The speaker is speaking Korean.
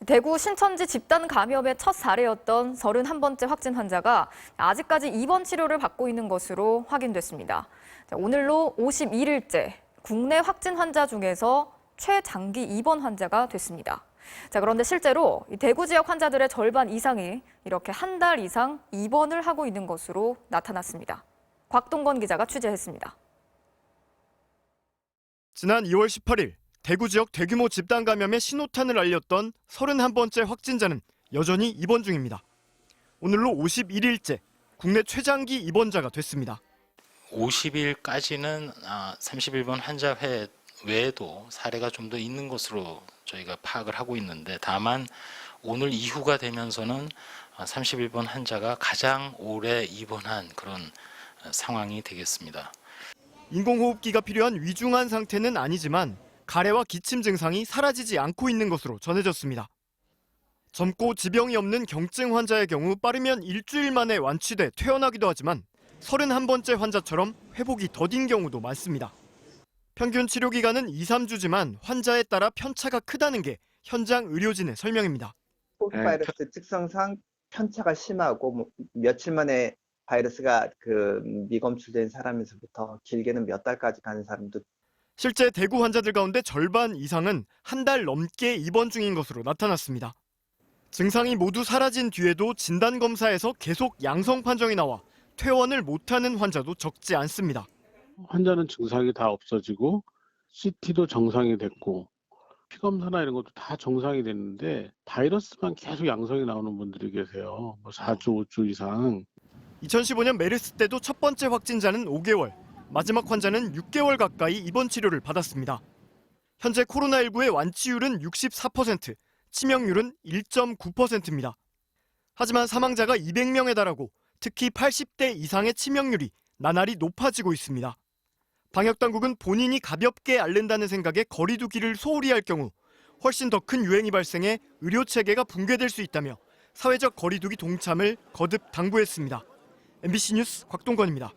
대구 신천지 집단 감염의 첫 사례였던 31번째 확진 환자가 아직까지 입원 치료를 받고 있는 것으로 확인됐습니다. 오늘로 51일째 국내 확진 환자 중에서 최장기 입원 환자가 됐습니다. 그런데 실제로 대구 지역 환자들의 절반 이상이 이렇게 한 달 이상 입원을 하고 있는 것으로 나타났습니다. 곽동건 기자가 취재했습니다. 지난 2월 18일 대구 지역 대규모 집단 감염의 신호탄을 알렸던 31번째 확진자는 여전히 입원 중입니다. 오늘로 51일째 국내 최장기 입원자가 됐습니다. 50일까지는 31번 환자 외에도 사례가 좀 더 있는 것으로 저희가 파악을 하고 있는데, 다만 오늘 이후가 되면서는 31번 환자가 가장 오래 입원한 그런 상황이 되겠습니다. 인공호흡기가 필요한 위중한 상태는 아니지만 가래와 기침 증상이 사라지지 않고 있는 것으로 전해졌습니다. 젊고 지병이 없는 경증 환자의 경우 빠르면 일주일 만에 완치돼 퇴원하기도 하지만 31번째 환자처럼 회복이 더딘 경우도 많습니다. 평균 치료 기간은 2-3주지만 환자에 따라 편차가 크다는 게 현장 의료진의 설명입니다. 코비드 바이러스 특성상 편차가 심하고 며칠 만에 바이러스가 미검출된 사람에서부터 길게는 몇 달까지 가는 사람도. 실제 대구 환자들 가운데 절반 이상은 한 달 넘게 입원 중인 것으로 나타났습니다. 증상이 모두 사라진 뒤에도 진단검사에서 계속 양성 판정이 나와 퇴원을 못하는 환자도 적지 않습니다. 환자는 증상이 다 없어지고 CT도 정상이 됐고 피검사나 이런 것도 다 정상이 됐는데 바이러스만 계속 양성이 나오는 분들이 계세요. 4주, 5주 이상. 2015년 메르스 때도 첫 번째 확진자는 5개월, 마지막 환자는 6개월 가까이 입원 치료를 받았습니다. 현재 코로나19의 완치율은 64%, 치명률은 1.9%입니다. 하지만 사망자가 200명에 달하고 특히 80대 이상의 치명률이 나날이 높아지고 있습니다. 방역당국은 본인이 가볍게 앓는다는 생각에 거리 두기를 소홀히 할 경우 훨씬 더 큰 유행이 발생해 의료체계가 붕괴될 수 있다며 사회적 거리 두기 동참을 거듭 당부했습니다. MBC 뉴스 곽동건입니다.